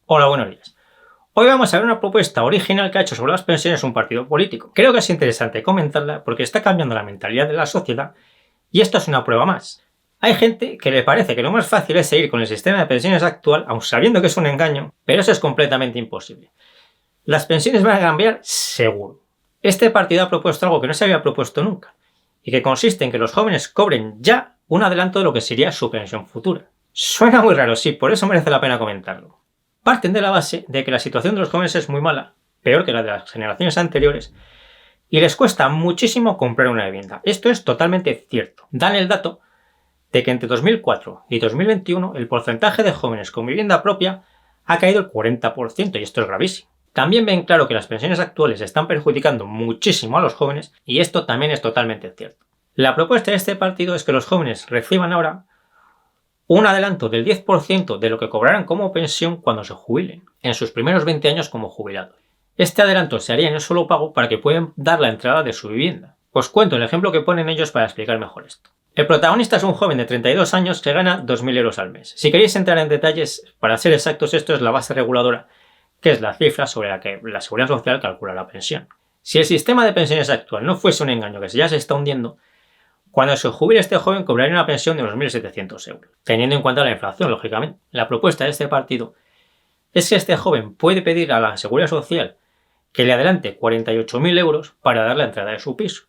Hola, buenos días. Hoy vamos a ver una propuesta original que ha hecho sobre las pensiones un partido político. Creo que es interesante comentarla porque está cambiando la mentalidad de la sociedad y esto es una prueba más. Hay gente que le parece que lo más fácil es seguir con el sistema de pensiones actual, aun sabiendo que es un engaño, pero eso es completamente imposible. Las pensiones van a cambiar seguro. Este partido ha propuesto algo que no se había propuesto nunca y que consiste en que los jóvenes cobren ya un adelanto de lo que sería su pensión futura. Suena muy raro, sí, por eso merece la pena comentarlo. Parten de la base de que la situación de los jóvenes es muy mala, peor que la de las generaciones anteriores, y les cuesta muchísimo comprar una vivienda. Esto es totalmente cierto. Dan el dato de que entre 2004 y 2021 el porcentaje de jóvenes con vivienda propia ha caído el 40%, y esto es gravísimo. También ven claro que las pensiones actuales están perjudicando muchísimo a los jóvenes, y esto también es totalmente cierto. La propuesta de este partido es que los jóvenes reciban ahora un adelanto del 10% de lo que cobrarán como pensión cuando se jubilen, en sus primeros 20 años como jubilados. Este adelanto se haría en un solo pago para que puedan dar la entrada de su vivienda. Os cuento el ejemplo que ponen ellos para explicar mejor esto. El protagonista es un joven de 32 años que gana 2.000 euros al mes. Si queréis entrar en detalles, para ser exactos, esto es la base reguladora, que es la cifra sobre la que la Seguridad Social calcula la pensión. Si el sistema de pensiones actual no fuese un engaño que ya se está hundiendo, cuando se jubile este joven cobraría una pensión de unos 1.700 euros, teniendo en cuenta la inflación, lógicamente. La propuesta de este partido es que este joven puede pedir a la Seguridad Social que le adelante 48.000 euros para dar la entrada de su piso.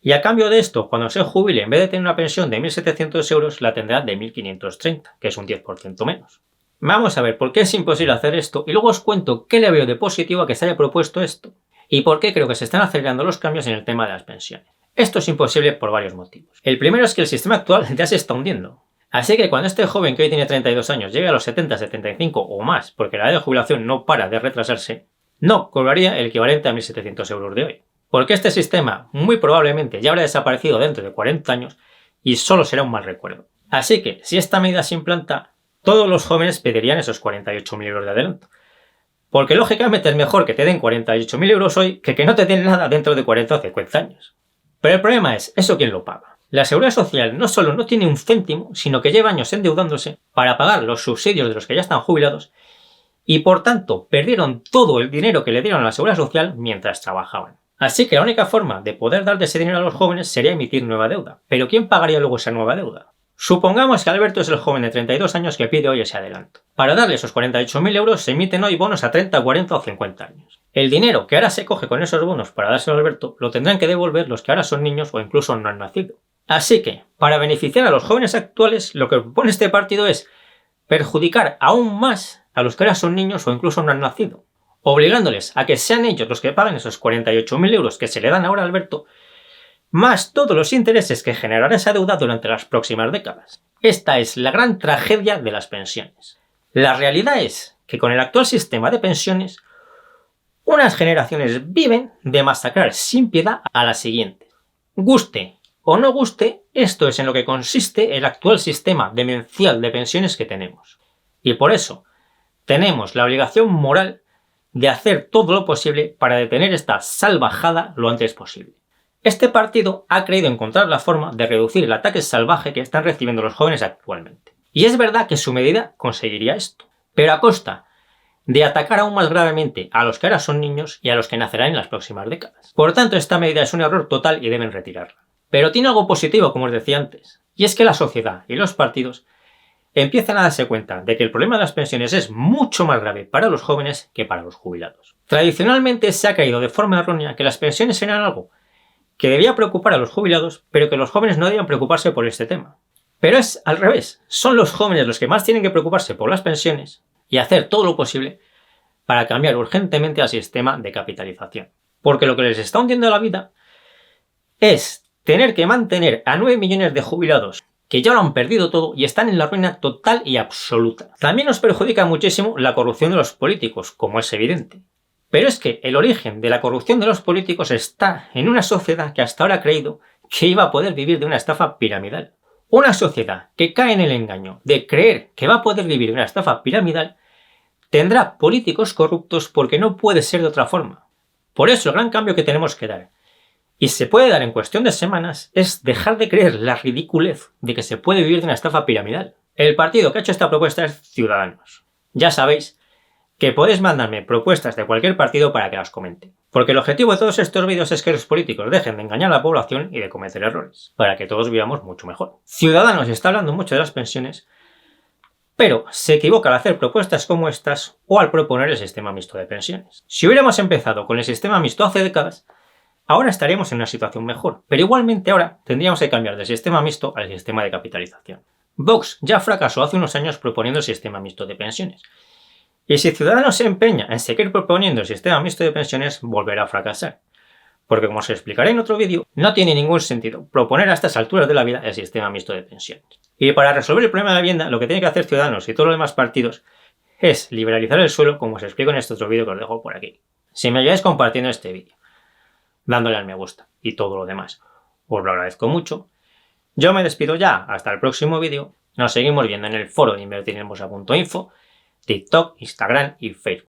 Y a cambio de esto, cuando se jubile, en vez de tener una pensión de 1.700 euros, la tendrá de 1.530, que es un 10% menos. Vamos a ver por qué es imposible hacer esto y luego os cuento qué le veo de positivo a que se haya propuesto esto y por qué creo que se están acelerando los cambios en el tema de las pensiones. Esto es imposible por varios motivos. El primero es que el sistema actual ya se está hundiendo. Así que cuando este joven que hoy tiene 32 años llegue a los 70, 75 o más, porque la edad de jubilación no para de retrasarse, no cobraría el equivalente a 1.700 euros de hoy. Porque este sistema muy probablemente ya habrá desaparecido dentro de 40 años y solo será un mal recuerdo. Así que si esta medida se implanta, todos los jóvenes pedirían esos 48.000 euros de adelanto. Porque lógicamente es mejor que te den 48.000 euros hoy que no te den nada dentro de 40 o 50 años. Pero el problema es, ¿eso quién lo paga? La Seguridad Social no solo no tiene un céntimo, sino que lleva años endeudándose para pagar los subsidios de los que ya están jubilados y por tanto perdieron todo el dinero que le dieron a la Seguridad Social mientras trabajaban. Así que la única forma de poder dar ese dinero a los jóvenes sería emitir nueva deuda. ¿Pero quién pagaría luego esa nueva deuda? Supongamos que Alberto es el joven de 32 años que pide hoy ese adelanto. Para darle esos 48.000 euros se emiten hoy bonos a 30, 40 o 50 años. El dinero que ahora se coge con esos bonos para dárselo a Alberto lo tendrán que devolver los que ahora son niños o incluso no han nacido. Así que, para beneficiar a los jóvenes actuales, lo que propone este partido es perjudicar aún más a los que ahora son niños o incluso no han nacido, obligándoles a que sean ellos los que paguen esos 48.000 euros que se le dan ahora a Alberto, más todos los intereses que generará esa deuda durante las próximas décadas. Esta es la gran tragedia de las pensiones. La realidad es que con el actual sistema de pensiones, unas generaciones viven de masacrar sin piedad a las siguientes. Guste o no guste, esto es en lo que consiste el actual sistema demencial de pensiones que tenemos. Y por eso, tenemos la obligación moral de hacer todo lo posible para detener esta salvajada lo antes posible. Este partido ha creído encontrar la forma de reducir el ataque salvaje que están recibiendo los jóvenes actualmente. Y es verdad que su medida conseguiría esto, pero a costa de atacar aún más gravemente a los que ahora son niños y a los que nacerán en las próximas décadas. Por tanto, esta medida es un error total y deben retirarla. Pero tiene algo positivo, como os decía antes, y es que la sociedad y los partidos empiezan a darse cuenta de que el problema de las pensiones es mucho más grave para los jóvenes que para los jubilados. Tradicionalmente se ha creído de forma errónea que las pensiones eran algo que debía preocupar a los jubilados, pero que los jóvenes no debían preocuparse por este tema. Pero es al revés, son los jóvenes los que más tienen que preocuparse por las pensiones y hacer todo lo posible para cambiar urgentemente al sistema de capitalización. Porque lo que les está hundiendo la vida es tener que mantener a 9 millones de jubilados que ya lo han perdido todo y están en la ruina total y absoluta. También nos perjudica muchísimo la corrupción de los políticos, como es evidente. Pero es que el origen de la corrupción de los políticos está en una sociedad que hasta ahora ha creído que iba a poder vivir de una estafa piramidal. Una sociedad que cae en el engaño de creer que va a poder vivir de una estafa piramidal tendrá políticos corruptos porque no puede ser de otra forma. Por eso el gran cambio que tenemos que dar, y se puede dar en cuestión de semanas, es dejar de creer la ridiculez de que se puede vivir de una estafa piramidal. El partido que ha hecho esta propuesta es Ciudadanos. Ya sabéis que podéis mandarme propuestas de cualquier partido para que las comente. Porque el objetivo de todos estos vídeos es que los políticos dejen de engañar a la población y de cometer errores, para que todos vivamos mucho mejor. Ciudadanos está hablando mucho de las pensiones, pero se equivoca al hacer propuestas como estas o al proponer el sistema mixto de pensiones. Si hubiéramos empezado con el sistema mixto hace décadas, ahora estaríamos en una situación mejor, pero igualmente ahora tendríamos que cambiar del sistema mixto al sistema de capitalización. Vox ya fracasó hace unos años proponiendo el sistema mixto de pensiones. Y si Ciudadanos se empeña en seguir proponiendo el sistema mixto de pensiones, volverá a fracasar. Porque como os explicaré en otro vídeo, no tiene ningún sentido proponer a estas alturas de la vida el sistema mixto de pensiones. Y para resolver el problema de la vivienda, lo que tiene que hacer Ciudadanos y todos los demás partidos es liberalizar el suelo, como os explico en este otro vídeo que os dejo por aquí. Si me ayudáis compartiendo este vídeo, dándole al me gusta y todo lo demás, os lo agradezco mucho. Yo me despido ya, hasta el próximo vídeo. Nos seguimos viendo en el foro de invertirenbolsa.info, TikTok, Instagram y Facebook.